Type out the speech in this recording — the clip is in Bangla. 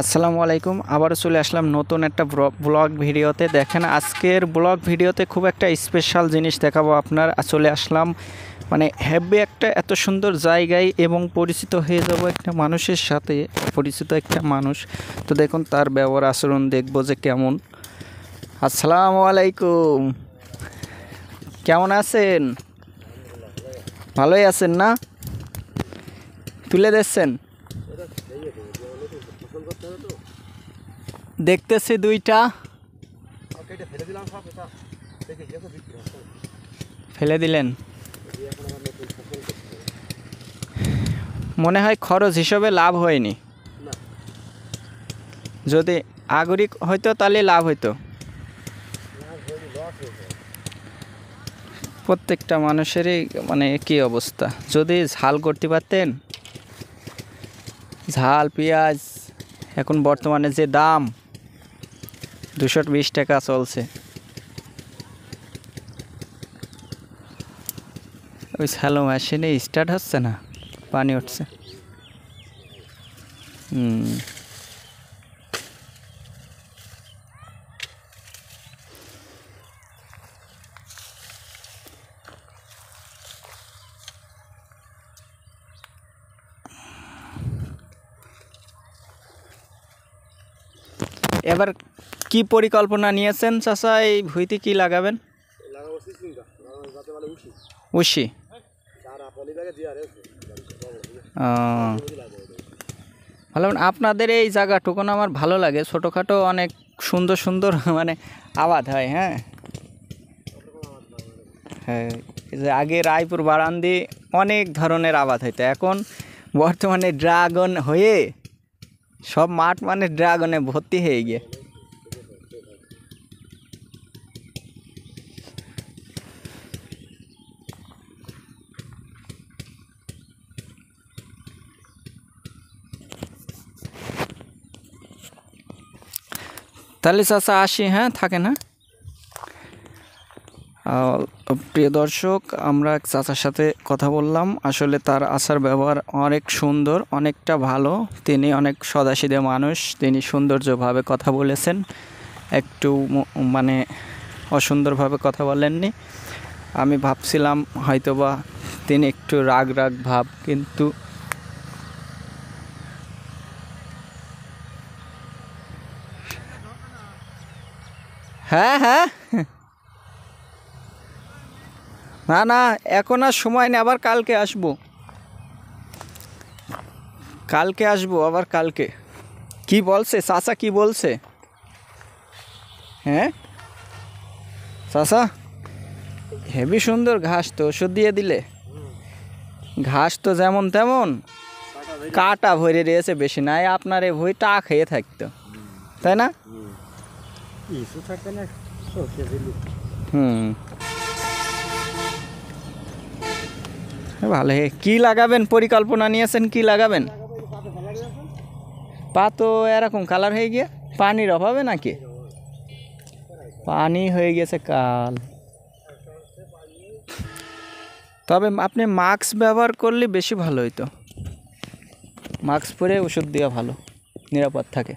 আসসালামু আলাইকুম। আবারও চলে আসলাম নতুন একটা ব্লগ ভিডিওতে। দেখেন আজকের ব্লগ ভিডিওতে খুব একটা স্পেশাল জিনিস দেখাবো আপনার। চলে আসলাম মানে হেভি একটা এত সুন্দর জায়গায় এবং পরিচিত হয়ে যাব একটা মানুষের সাথে, পরিচিত একটা মানুষ। তো দেখুন তার ব্যবহার আচরণ দেখবো যে কেমন। আসসালামু আলাইকুম, কেমন আছেন? ভালোই আছেন না? তুলে দিচ্ছেন? দেখতেছি দুইটা ফেলে দিলেন, মনে হয় খরচ হিসেবে লাভ হয়নি। যদি আগরিক হইতো তাহলে লাভ হইতো। প্রত্যেকটা মানুষেরই মানে কি অবস্থা, যদি ঝাল করতে পারতেন। ঝাল পেঁয়াজ এখন বর্তমানে যে দাম 220 টাকা চলছে। ওই স্যালো মেশিনে স্টার্ট হচ্ছে না, পানি উঠছে। এবার কি পরিকল্পনা নিয়েছেন চাচা? এই ভুঁইতে কি লাগাবেন? উশি। ভালো। আপনাদের এই জায়গাটুকু আমার ভালো লাগে, ছোটোখাটো অনেক সুন্দর সুন্দর মানে আবাদ হয়। হ্যাঁ হ্যাঁ, যে আগে রায়পুর বারান্দি অনেক ধরনের আবাদ হইতো, এখন বর্তমানে ড্রাগন হয়ে সব মাঠ মানে ড্রাগনে ভর্তি হয়ে গিয়ে। তাহলে চাচা আসি, হ্যাঁ থাকেন। হ্যাঁ প্রিয় দর্শক, আমরা চাচার সাথে কথা বললাম। আসলে তার আচার ব্যবহার অনেক সুন্দর, অনেকটা ভালো। তিনি অনেক সদাসিধে মানুষ, তিনি সৌন্দর্যভাবে কথা বলেছেন, একটু মানে অসুন্দরভাবে কথা বলেননি। আমি ভাবছিলাম হয়তোবা তিনি একটু রাগ রাগ ভাব, কিন্তু হ্যাঁ হ্যাঁ না না, এখন আর সময় নেই, আবার কালকে আসবো। কালকে আসবো আবার কালকে। কি বলছে চাচা, কি বলছে? হ্যাঁ চাচা, হেবি সুন্দর ঘাস, তো ওষুধ দিয়ে দিলে? ঘাস তো যেমন তেমন, কাটা ভরে রয়েছে, বেশি নাই। আপনার এ ভুঁই টা খেয়ে থাকতো, তাই না? ভালো। কি লাগাবেন, পরিকল্পনা নিয়েছেন? কি লাগাবেন? পা তো এরকম কালার হয়ে গিয়ে, পানির অভাবে নাকি? পানি হয়ে গেছে কাল। তবে আপনি মাস্ক ব্যবহার করলে বেশি ভালো হইতো। মাস্ক পরে ওষুধ দেওয়া ভালো, নিরাপদ থাকে।